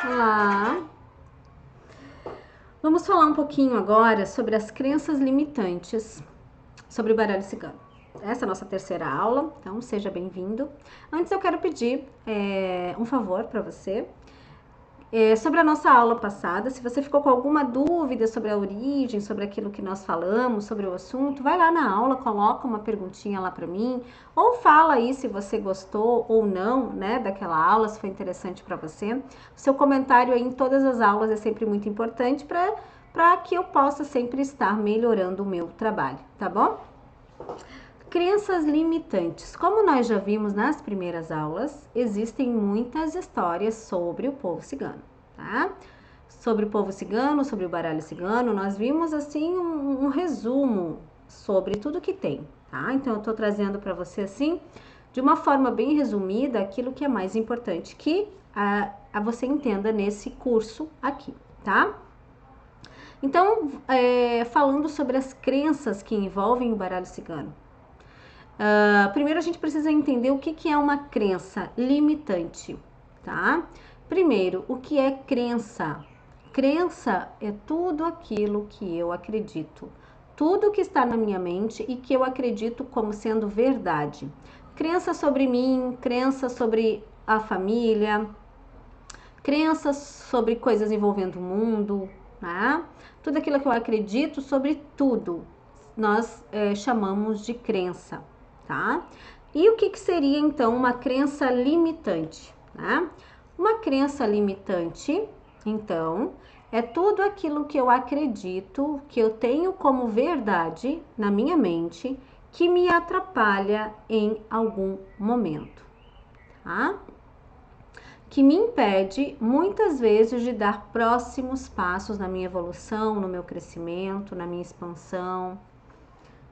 Olá! Vamos falar um pouquinho agora sobre as crenças limitantes sobre o baralho cigano. Essa é a nossa terceira aula, então seja bem-vindo. Antes eu quero pedir um favor para você. Sobre a nossa aula passada, se você ficou com alguma dúvida sobre a origem, sobre aquilo que nós falamos, sobre o assunto, vai lá na aula, coloca uma perguntinha lá para mim, ou fala aí se você gostou ou não, né, daquela aula, se foi interessante para você. O seu comentário aí em todas as aulas é sempre muito importante para que eu possa sempre estar melhorando o meu trabalho, tá bom? Crenças limitantes. Como nós já vimos nas primeiras aulas, existem muitas histórias sobre o povo cigano, tá? Sobre o povo cigano, sobre o baralho cigano, nós vimos assim um resumo sobre tudo que tem, tá? Então eu tô trazendo para você assim, de uma forma bem resumida, aquilo que é mais importante que você entenda nesse curso aqui, tá? Então, falando sobre as crenças que envolvem o baralho cigano. Primeiro a gente precisa entender o que é uma crença limitante, tá? Primeiro, o que é crença? Crença é tudo aquilo que eu acredito, tudo que está na minha mente e que eu acredito como sendo verdade. Crença sobre mim, crença sobre a família, crenças sobre coisas envolvendo o mundo, né? Tudo aquilo que eu acredito sobre tudo, nós chamamos de crença, tá? E o que seria então uma crença limitante, né? Uma crença limitante, então, é tudo aquilo que eu acredito, que eu tenho como verdade na minha mente, que me atrapalha em algum momento, tá? Que me impede muitas vezes de dar próximos passos na minha evolução, no meu crescimento, na minha expansão,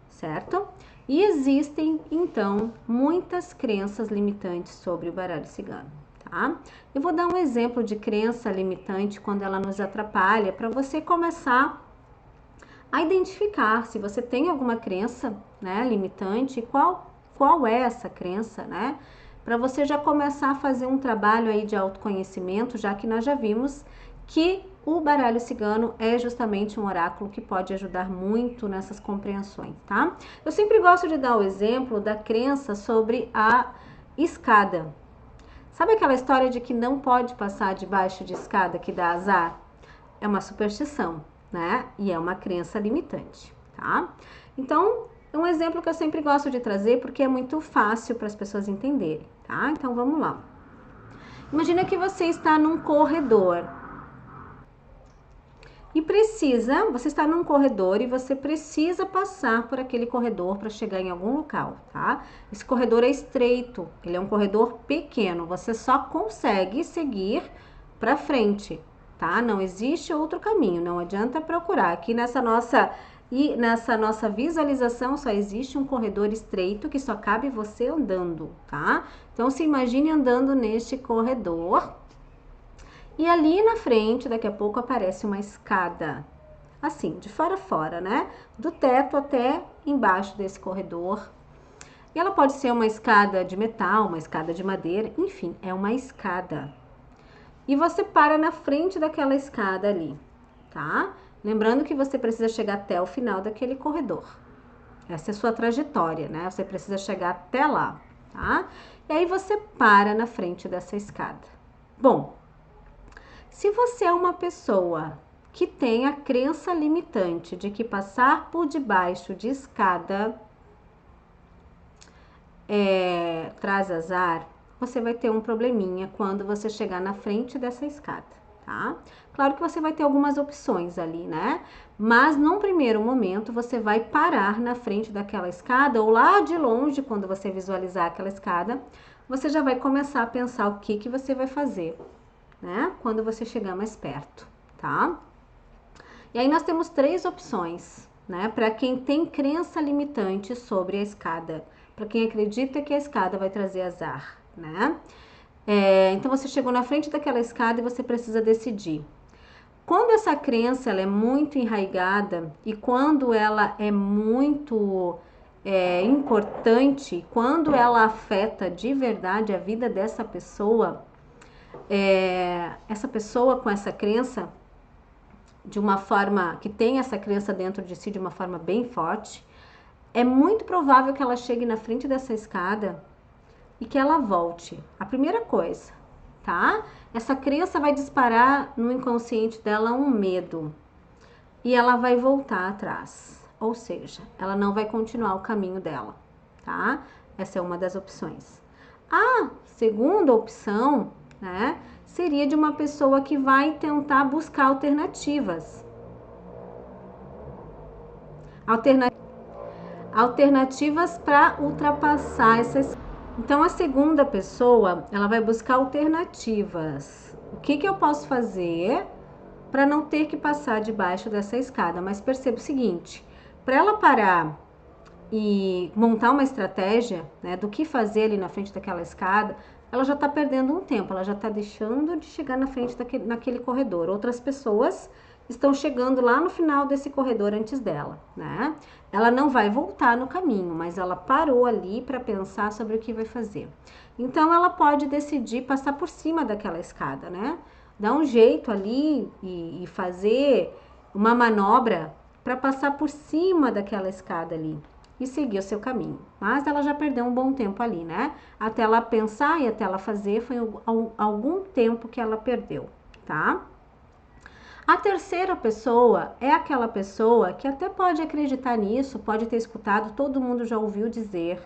certo? E existem então muitas crenças limitantes sobre o baralho cigano, tá? Eu vou dar um exemplo de crença limitante quando ela nos atrapalha para você começar a identificar se você tem alguma crença, né, limitante, qual é essa crença, né? Para você já começar a fazer um trabalho aí de autoconhecimento, já que nós já vimos que o baralho cigano é justamente um oráculo que pode ajudar muito nessas compreensões, tá? Eu sempre gosto de dar o exemplo da crença sobre a escada. Sabe aquela história de que não pode passar debaixo de escada que dá azar? É uma superstição, né? E é uma crença limitante, tá? Então, é um exemplo que eu sempre gosto de trazer porque é muito fácil para as pessoas entenderem, tá? Então, vamos lá. Imagina que você está num corredor e você está num corredor e você precisa passar por aquele corredor para chegar em algum local, tá? Esse corredor é estreito, ele é um corredor pequeno, você só consegue seguir para frente, tá? Não existe outro caminho, não adianta procurar. Aqui nessa nossa visualização só existe um corredor estreito que só cabe você andando, tá? Então se imagine andando neste corredor. E ali na frente, daqui a pouco, aparece uma escada. Assim, de fora a fora, né? Do teto até embaixo desse corredor. E ela pode ser uma escada de metal, uma escada de madeira, enfim, é uma escada. E você para na frente daquela escada ali, tá? Lembrando que você precisa chegar até o final daquele corredor. Essa é a sua trajetória, né? Você precisa chegar até lá, tá? E aí você para na frente dessa escada. Bom, se você é uma pessoa que tem a crença limitante de que passar por debaixo de escada traz azar, você vai ter um probleminha quando você chegar na frente dessa escada, tá? Claro que você vai ter algumas opções ali, né? Mas num primeiro momento você vai parar na frente daquela escada ou lá de longe, quando você visualizar aquela escada, você já vai começar a pensar o que você vai fazer, né? Quando você chegar mais perto, tá? E aí nós temos três opções, né? Para quem tem crença limitante sobre a escada, para quem acredita que a escada vai trazer azar, né? Então você chegou na frente daquela escada e você precisa decidir. Quando essa crença ela é muito enraizada e quando ela é muito importante, quando ela afeta de verdade a vida dessa pessoa, essa pessoa com essa crença, de uma forma, que tem essa crença dentro de si de uma forma bem forte, é muito provável que ela chegue na frente dessa escada e que ela volte. A primeira coisa, tá? Essa crença vai disparar no inconsciente dela um medo e ela vai voltar atrás. Ou seja, ela não vai continuar o caminho dela, tá? Essa é uma das opções. A segunda opção, né, seria de uma pessoa que vai tentar buscar alternativas. Alternativas para ultrapassar essas. Então, a segunda pessoa, ela vai buscar alternativas. O que eu posso fazer para não ter que passar debaixo dessa escada? Mas perceba o seguinte, para ela parar e montar uma estratégia, né, do que fazer ali na frente daquela escada, ela já está perdendo um tempo, ela já está deixando de chegar na frente naquele corredor. Outras pessoas estão chegando lá no final desse corredor antes dela, né? Ela não vai voltar no caminho, mas ela parou ali para pensar sobre o que vai fazer. Então, ela pode decidir passar por cima daquela escada, né? Dar um jeito ali e fazer uma manobra para passar por cima daquela escada ali e seguir o seu caminho. Mas ela já perdeu um bom tempo ali, né? Até ela pensar e até ela fazer, foi algum tempo que ela perdeu, tá? A terceira pessoa é aquela pessoa que até pode acreditar nisso, pode ter escutado, todo mundo já ouviu dizer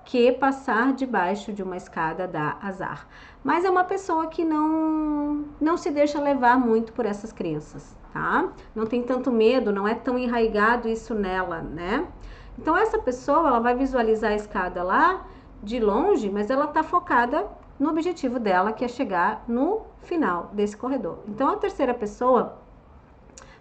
que passar debaixo de uma escada dá azar. Mas é uma pessoa que não se deixa levar muito por essas crenças, tá? Não tem tanto medo, não é tão enraizado isso nela, né? Então, essa pessoa, ela vai visualizar a escada lá de longe, mas ela tá focada no objetivo dela, que é chegar no final desse corredor. Então, a terceira pessoa,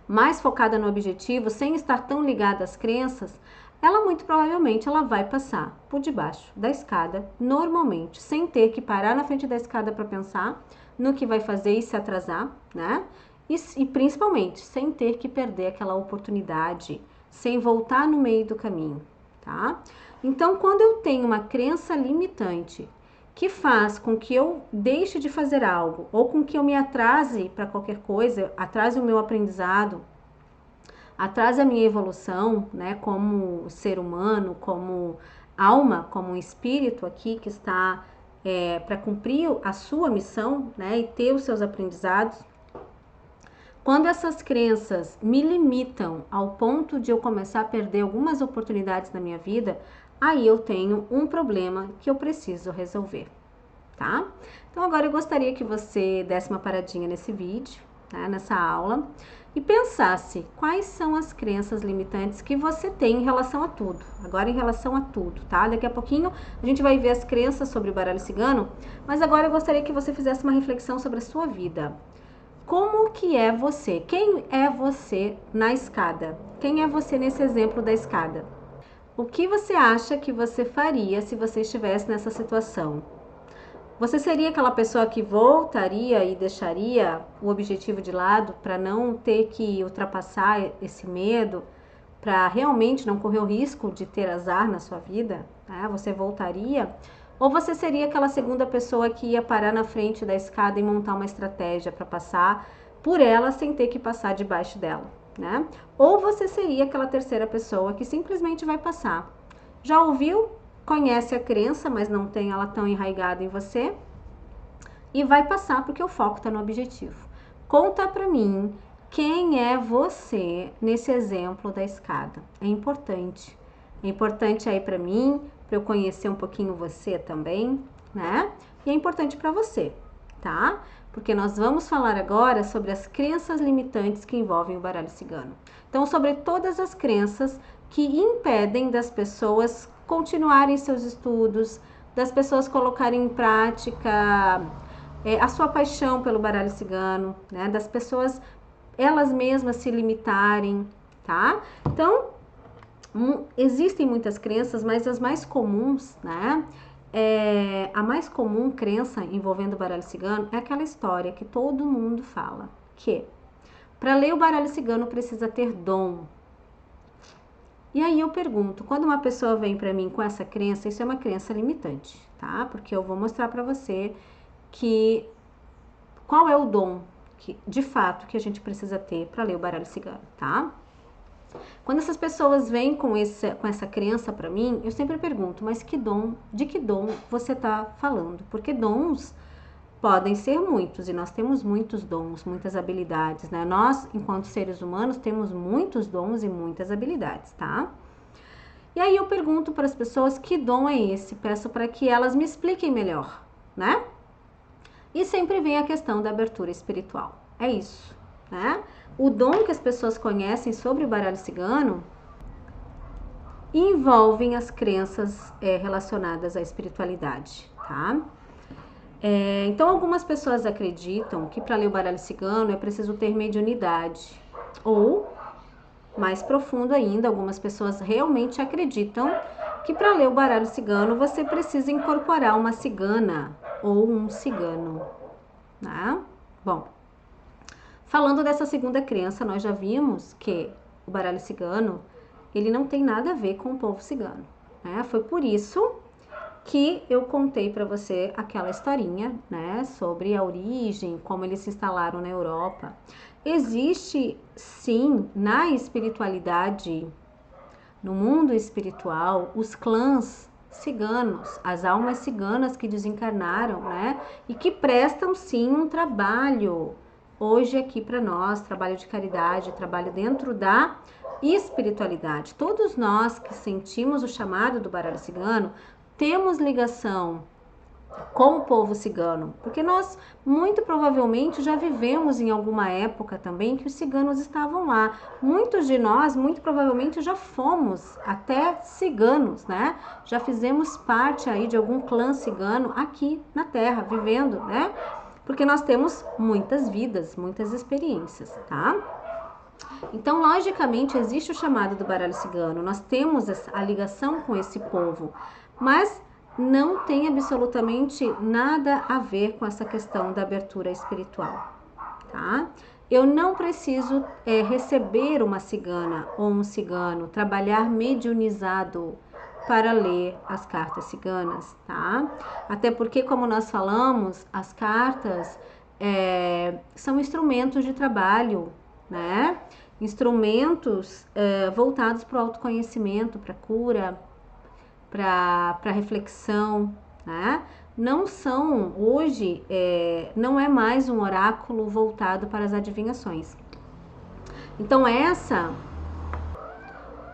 mais focada no objetivo, sem estar tão ligada às crenças, ela muito provavelmente ela vai passar por debaixo da escada, normalmente, sem ter que parar na frente da escada para pensar no que vai fazer e se atrasar, né? E principalmente, sem ter que perder aquela oportunidade, sem voltar no meio do caminho, tá? Então, quando eu tenho uma crença limitante que faz com que eu deixe de fazer algo ou com que eu me atrase para qualquer coisa, atrase o meu aprendizado, atrase a minha evolução, né, como ser humano, como alma, como um espírito aqui que está para cumprir a sua missão, né, e ter os seus aprendizados. Quando essas crenças me limitam ao ponto de eu começar a perder algumas oportunidades na minha vida, aí eu tenho um problema que eu preciso resolver, tá? Então agora eu gostaria que você desse uma paradinha nesse vídeo, né, nessa aula, e pensasse quais são as crenças limitantes que você tem em relação a tudo. Agora em relação a tudo, tá? Daqui a pouquinho a gente vai ver as crenças sobre o baralho cigano, mas agora eu gostaria que você fizesse uma reflexão sobre a sua vida. Como que é você? Quem é você na escada? Quem é você nesse exemplo da escada? O que você acha que você faria se você estivesse nessa situação? Você seria aquela pessoa que voltaria e deixaria o objetivo de lado para não ter que ultrapassar esse medo, para realmente não correr o risco de ter azar na sua vida? Né? Você voltaria? Ou você seria aquela segunda pessoa que ia parar na frente da escada e montar uma estratégia para passar por ela sem ter que passar debaixo dela, né? Ou você seria aquela terceira pessoa que simplesmente vai passar. Já ouviu? Conhece a crença, mas não tem ela tão enraizada em você e vai passar porque o foco está no objetivo. Conta para mim quem é você nesse exemplo da escada. É importante. É importante aí para mim, para eu conhecer um pouquinho você também, né? E é importante para você, tá? Porque nós vamos falar agora sobre as crenças limitantes que envolvem o baralho cigano. Então, sobre todas as crenças que impedem das pessoas continuarem seus estudos, das pessoas colocarem em prática a sua paixão pelo baralho cigano, né? Das pessoas elas mesmas se limitarem, tá? Então, existem muitas crenças, mas as mais comuns, né? A mais comum crença envolvendo o baralho cigano é aquela história que todo mundo fala, que para ler o baralho cigano precisa ter dom. E aí eu pergunto, quando uma pessoa vem para mim com essa crença, isso é uma crença limitante, tá? Porque eu vou mostrar para você que qual é o dom que, de fato, que a gente precisa ter para ler o baralho cigano, tá? Quando essas pessoas vêm com essa crença para mim, eu sempre pergunto, mas de que dom você está falando? Porque dons podem ser muitos, e nós temos muitos dons, muitas habilidades, né? Nós, enquanto seres humanos, temos muitos dons e muitas habilidades, tá? E aí eu pergunto para as pessoas que dom é esse, peço para que elas me expliquem melhor, né? E sempre vem a questão da abertura espiritual, é isso, né? O dom que as pessoas conhecem sobre o baralho cigano envolvem as crenças relacionadas à espiritualidade, tá? Então, algumas pessoas acreditam que para ler o baralho cigano é preciso ter mediunidade. Ou, mais profundo ainda, algumas pessoas realmente acreditam que para ler o baralho cigano você precisa incorporar uma cigana ou um cigano, né? Bom, falando dessa segunda crença, nós já vimos que o baralho cigano, ele não tem nada a ver com o povo cigano, né? Foi por isso que eu contei para você aquela historinha, né, sobre a origem, como eles se instalaram na Europa. Existe, sim, na espiritualidade, no mundo espiritual, os clãs ciganos, as almas ciganas que desencarnaram, né, e que prestam, sim, um trabalho hoje aqui para nós, trabalho de caridade, trabalho dentro da espiritualidade. Todos nós que sentimos o chamado do baralho cigano, temos ligação com o povo cigano, porque nós muito provavelmente já vivemos em alguma época também que os ciganos estavam lá. Muitos de nós, muito provavelmente, já fomos até ciganos, né? Já fizemos parte aí de algum clã cigano aqui na Terra, vivendo, né? Porque nós temos muitas vidas, muitas experiências, tá? Então, logicamente, existe o chamado do baralho cigano, nós temos a ligação com esse povo, mas não tem absolutamente nada a ver com essa questão da abertura espiritual, tá? Eu não preciso receber uma cigana ou um cigano, trabalhar mediunizado para ler as cartas ciganas, tá? Até porque, como nós falamos, as cartas são instrumentos de trabalho, né? Instrumentos voltados para o autoconhecimento, para cura, para reflexão, né? Não são, hoje, não é mais um oráculo voltado para as adivinhações. Então, essa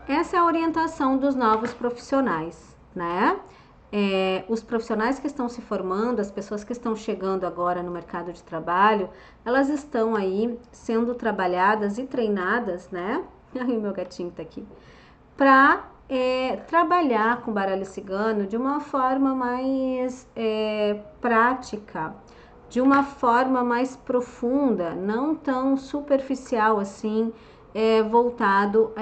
é a orientação dos novos profissionais, né? Os profissionais que estão se formando, as pessoas que estão chegando agora no mercado de trabalho, elas estão aí sendo trabalhadas e treinadas, né? Ai, o meu gatinho tá aqui. Para trabalhar com baralho cigano de uma forma mais prática, de uma forma mais profunda, não tão superficial assim, voltado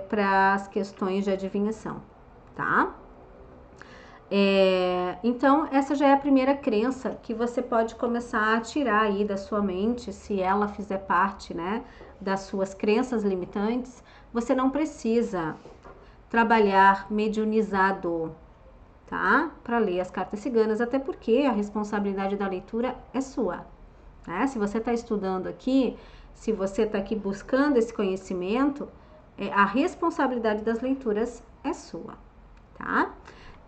para as questões de adivinhação, tá? Então, essa já é a primeira crença que você pode começar a tirar aí da sua mente, se ela fizer parte, né, das suas crenças limitantes. Você não precisa trabalhar mediunizado, tá? Para ler as cartas ciganas, até porque a responsabilidade da leitura é sua, né? Se você está estudando aqui, se você está aqui buscando esse conhecimento, a responsabilidade das leituras é sua, tá?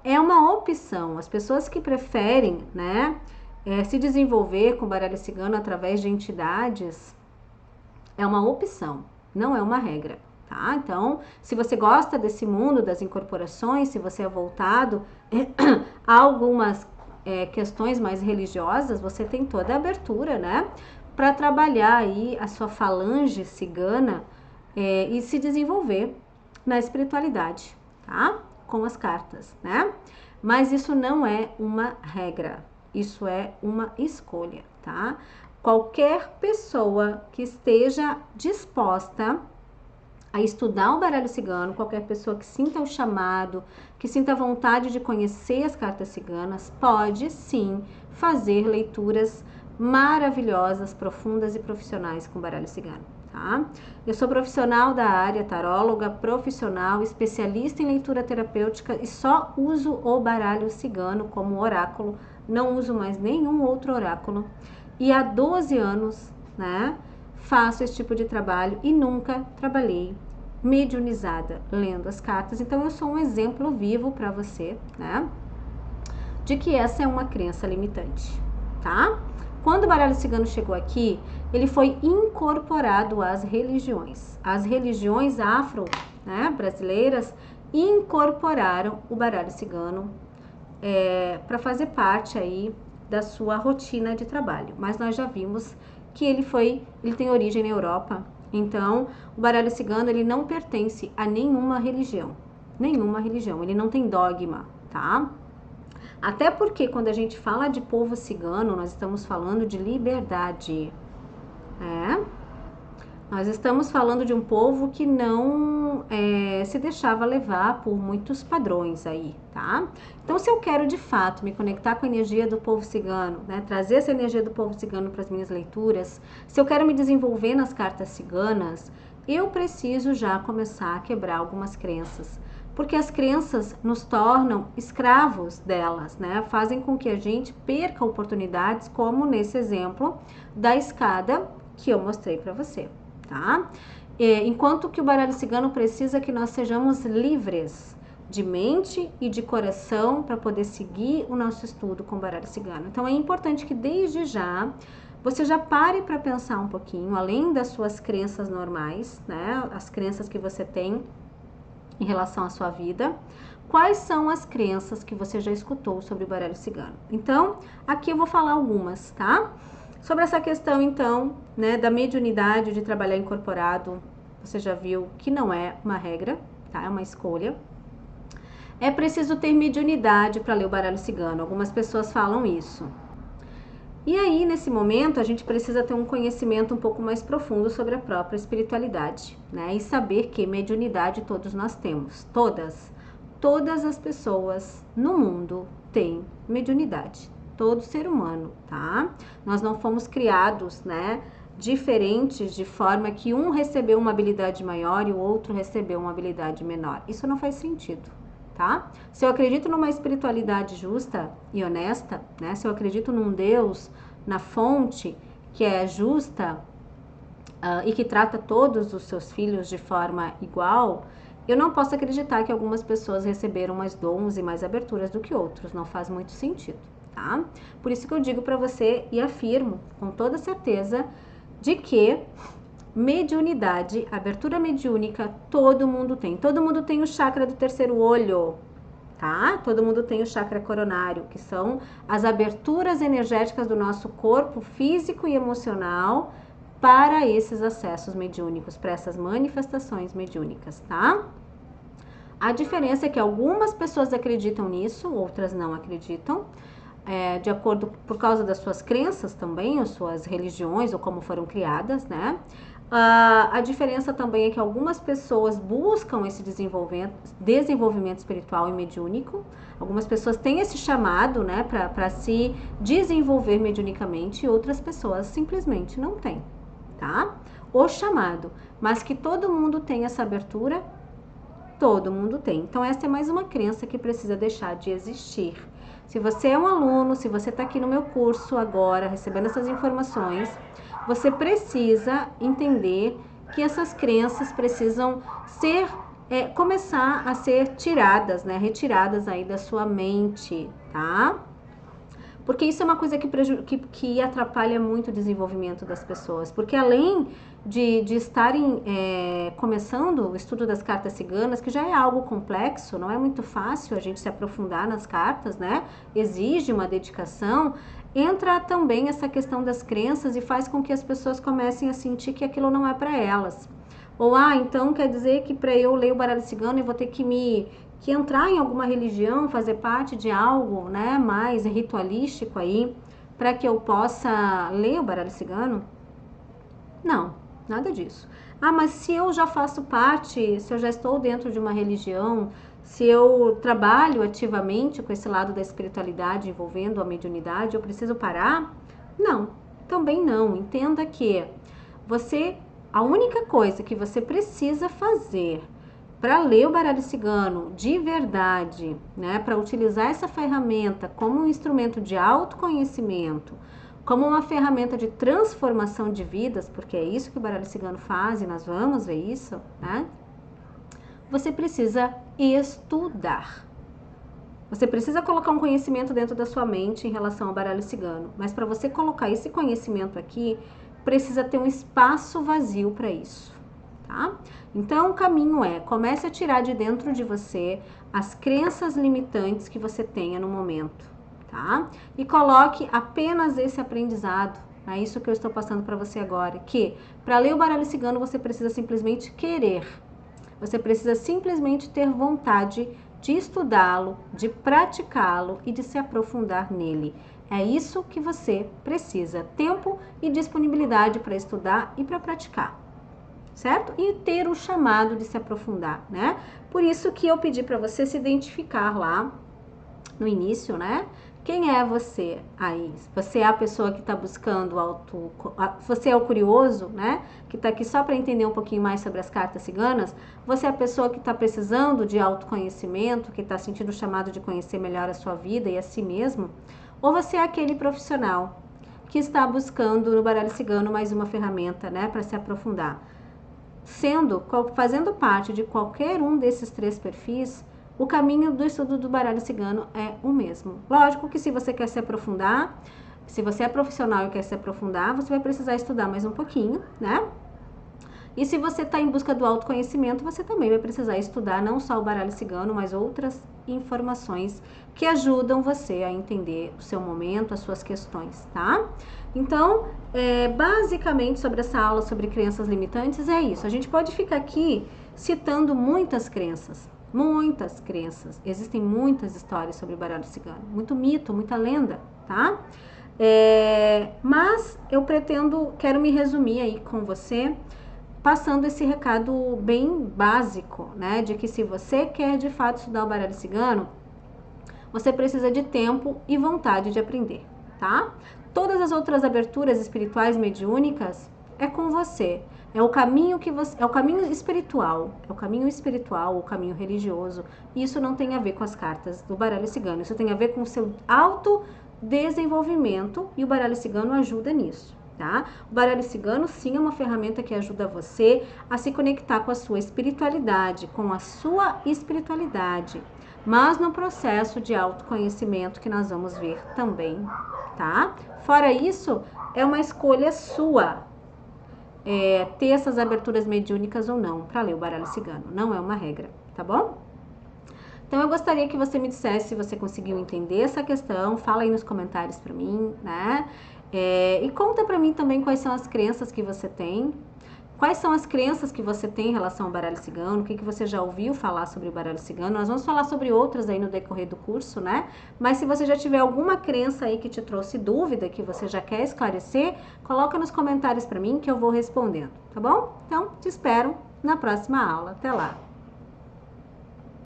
É uma opção. As pessoas que preferem, né, se desenvolver com baralho cigano através de entidades, é uma opção, não é uma regra. Tá? Então, se você gosta desse mundo das incorporações, se você é voltado a algumas questões mais religiosas, você tem toda a abertura, né, para trabalhar aí a sua falange cigana e se desenvolver na espiritualidade, tá? Com as cartas, né? Mas isso não é uma regra, isso é uma escolha, tá? Qualquer pessoa que esteja disposta a estudar o baralho cigano, qualquer pessoa que sinta o chamado, que sinta vontade de conhecer as cartas ciganas, pode sim fazer leituras maravilhosas, profundas e profissionais com o baralho cigano, tá? Eu sou profissional da área, taróloga, profissional, especialista em leitura terapêutica e só uso o baralho cigano como oráculo, não uso mais nenhum outro oráculo. e há 12 anos, né, faço esse tipo de trabalho e nunca trabalhei mediunizada lendo as cartas. Então eu sou um exemplo vivo para você, né, de que essa é uma crença limitante, tá? Quando o baralho cigano chegou aqui, ele foi incorporado às religiões. As religiões afro, né, brasileiras incorporaram o baralho cigano para fazer parte aí da sua rotina de trabalho. Mas nós já vimos que ele tem origem na Europa. Então, o baralho cigano, ele não pertence a nenhuma religião. Nenhuma religião, ele não tem dogma, tá? Até porque quando a gente fala de povo cigano, nós estamos falando de liberdade. Nós estamos falando de um povo que não se deixava levar por muitos padrões aí, tá? Então, se eu quero de fato me conectar com a energia do povo cigano, né, trazer essa energia do povo cigano para as minhas leituras, se eu quero me desenvolver nas cartas ciganas, eu preciso já começar a quebrar algumas crenças. Porque as crenças nos tornam escravos delas, né? Fazem com que a gente perca oportunidades, como nesse exemplo da escada que eu mostrei para você, tá? Enquanto que o baralho cigano precisa que nós sejamos livres de mente e de coração para poder seguir o nosso estudo com o baralho cigano. Então é importante que desde já você já pare para pensar um pouquinho, além das suas crenças normais, né? As crenças que você tem em relação à sua vida, quais são as crenças que você já escutou sobre o baralho cigano. Então, aqui eu vou falar algumas, tá? Sobre essa questão, então, né, da mediunidade, de trabalhar incorporado, você já viu que não é uma regra, tá? É uma escolha. É preciso ter mediunidade para ler o baralho cigano, algumas pessoas falam isso. E aí, nesse momento, a gente precisa ter um conhecimento um pouco mais profundo sobre a própria espiritualidade, né? E saber que mediunidade todos nós temos, todas as pessoas no mundo têm mediunidade, todo ser humano, tá? Nós não fomos criados, né, diferentes de forma que um recebeu uma habilidade maior e o outro recebeu uma habilidade menor. Isso não faz sentido. Tá? Se eu acredito numa espiritualidade justa e honesta, né? Se eu acredito num Deus, na fonte que é justa e que trata todos os seus filhos de forma igual, eu não posso acreditar que algumas pessoas receberam mais dons e mais aberturas do que outros. Não faz muito sentido, tá? Por isso que eu digo para você e afirmo com toda certeza de que mediunidade, abertura mediúnica, todo mundo tem. Todo mundo tem o chakra do terceiro olho, tá? Todo mundo tem o chakra coronário, que são as aberturas energéticas do nosso corpo físico e emocional para esses acessos mediúnicos, para essas manifestações mediúnicas, tá? A diferença é que algumas pessoas acreditam nisso, outras não acreditam. De acordo, por causa das suas crenças também, as suas religiões ou como foram criadas, né? A diferença também é que algumas pessoas buscam esse desenvolvimento espiritual e mediúnico. Algumas pessoas têm esse chamado, né, para se desenvolver mediunicamente, e outras pessoas simplesmente não têm, tá? O chamado, mas que todo mundo tem essa abertura, todo mundo tem. Então essa é mais uma crença que precisa deixar de existir. Se você é um aluno, se você está aqui no meu curso agora, recebendo essas informações, você precisa entender que essas crenças precisam começar a ser tiradas, né? Retiradas aí da sua mente, tá? Porque isso é uma coisa que atrapalha muito o desenvolvimento das pessoas. Porque além de estarem começando o estudo das cartas ciganas, que já é algo complexo, não é muito fácil a gente se aprofundar nas cartas, né? Exige uma dedicação. Entra também essa questão das crenças e faz com que as pessoas comecem a sentir que aquilo não é para elas. Ou, então quer dizer que para eu ler o baralho cigano eu vou ter que entrar em alguma religião, fazer parte de algo, né, mais ritualístico aí, para que eu possa ler o baralho cigano? Não, nada disso. Mas se eu já faço parte, se eu já estou dentro de uma religião, se eu trabalho ativamente com esse lado da espiritualidade envolvendo a mediunidade, eu preciso parar? Não, também não. Entenda que a única coisa que você precisa fazer para ler o baralho cigano de verdade, né, para utilizar essa ferramenta como um instrumento de autoconhecimento, como uma ferramenta de transformação de vidas, porque é isso que o baralho cigano faz e nós vamos ver isso, né? Você precisa estudar. Você precisa colocar um conhecimento dentro da sua mente em relação ao baralho cigano, mas para você colocar esse conhecimento aqui, precisa ter um espaço vazio para isso, tá? Então, o caminho é, comece a tirar de dentro de você as crenças limitantes que você tenha no momento, tá? E coloque apenas esse aprendizado, é isso que eu estou passando para você agora, que para ler o baralho cigano você precisa simplesmente querer, você precisa simplesmente ter vontade de estudá-lo, de praticá-lo e de se aprofundar nele. É isso que você precisa, tempo e disponibilidade para estudar e para praticar, certo? E ter o chamado de se aprofundar, né? Por isso que eu pedi para você se identificar lá no início, né? Quem é você aí? Você é a pessoa que está buscando você é o curioso, né? Que está aqui só para entender um pouquinho mais sobre as cartas ciganas. Você é a pessoa que está precisando de autoconhecimento, que está sentindo o chamado de conhecer melhor a sua vida e a si mesmo? Ou você é aquele profissional que está buscando no baralho cigano mais uma ferramenta, né? Para se aprofundar. Fazendo parte de qualquer um desses três perfis, o caminho do estudo do baralho cigano é o mesmo. Lógico que se você quer se aprofundar, se você é profissional e quer se aprofundar, você vai precisar estudar mais um pouquinho, né? E se você está em busca do autoconhecimento, você também vai precisar estudar não só o baralho cigano, mas outras informações que ajudam você a entender o seu momento, as suas questões, tá? Então, basicamente sobre essa aula sobre crenças limitantes é isso. A gente pode ficar aqui citando muitas crenças. Muitas crenças, existem muitas histórias sobre o baralho cigano, muito mito, muita lenda, tá? Mas eu quero me resumir aí com você, passando esse recado bem básico, né? De que se você quer de fato estudar o baralho cigano, você precisa de tempo e vontade de aprender, tá? Todas as outras aberturas espirituais mediúnicas é com você. É o caminho é o caminho espiritual, o caminho religioso. Isso não tem a ver com as cartas do baralho cigano. Isso tem a ver com o seu autodesenvolvimento e o baralho cigano ajuda nisso, tá? O baralho cigano sim é uma ferramenta que ajuda você a se conectar com a sua espiritualidade, mas no processo de autoconhecimento que nós vamos ver também, tá? Fora isso, é uma escolha sua. Ter essas aberturas mediúnicas ou não para ler o baralho cigano, não é uma regra, tá bom? Então eu gostaria que você me dissesse se você conseguiu entender essa questão, fala aí nos comentários para mim, né? E conta para mim também quais são as crenças que você tem, quais são as crenças que você tem em relação ao baralho cigano, o que você já ouviu falar sobre o baralho cigano. Nós vamos falar sobre outras aí no decorrer do curso, né? Mas se você já tiver alguma crença aí que te trouxe dúvida, que você já quer esclarecer, coloca nos comentários para mim que eu vou respondendo, tá bom? Então, te espero na próxima aula. Até lá!